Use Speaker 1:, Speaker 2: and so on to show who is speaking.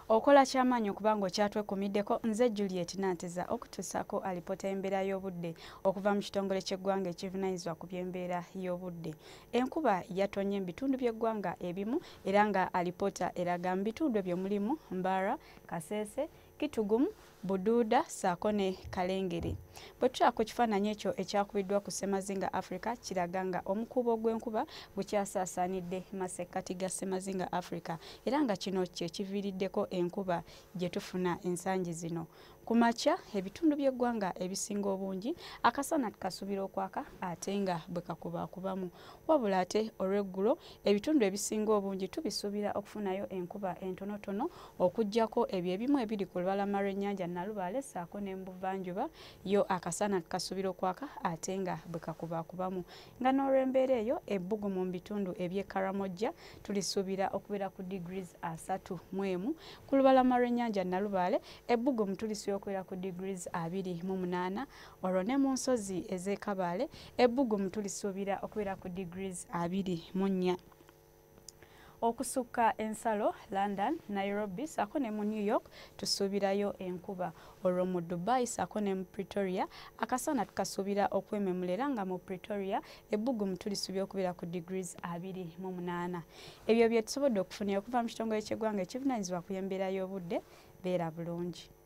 Speaker 1: okola kyamaanyi okuba ng'okyatwekumiddeko. Nze Juliet Nanteza okutuusaako alipoota y'embeera y'obudde okuva mu kitongole ky'eggwanga ekivunaanyizibwa ku by'embeera y'obudde. Enkuba yatonye mu bitundu by'eggwanga ebimu era nga alipoota eraga mu bitundu ebyo mulimu Mbarara, Kasese, Kitugumu, Buduuda ssaako ne Kalengere. Bwe tutula ku kifaananyi ekyo ekyakubiddwa ku Ssemazinga Africa kiraga nga omukuubo gw'enkuba gukyasaasaanidde masekkati ga Ssemazinga Africa era nga kino kye kiviiriddeko enkuba gye tufuna ensangi zino. Ku makya ebitundu by'eggwanga ebisinga obungi akasana kasuubira okwaka ate nga bwe kakubaakubamu. Wabula ate olw'eggulo ebitundu ebisinga obungi tubisuubira okufunayo enkuba entonotono okuggyako ebyo ebimu ebiri ku lubalama lw'ennyanja Nalubaale ssaako ne Buvanjuba yo akasana kasuubira okwaka ate nga bwe kakubaakubamu. Nga n'olw'embeera eyo ebbugumu mu bitundu eby'e Karamojja tulisuubira okubeera ku degrees 31. Ku lubalama lw'ennyanja Nalubaale ebbugumu tulisuubira okubeera ku degrees 28. Olwo ne mu nsozi ez'e Kabaale ebbugumu tulisuubira okubeera ku degrees 24. Okusukka ensalo London, Nairobi ssaako ne mu New York tusuubirayo enkuba. Olwo mu Dubai ssaako ne mu Pretoria akasana tukasuubira okwememula era nga mu Pretoria ebbugumu tulisuubira okubeera ku degrees 28. Ebyo bye tusobodde okufunira okuva mu kitongole ky'eggwanga ekivunaanyizibwa ku by'embeera y'obudde. Beera bulungi.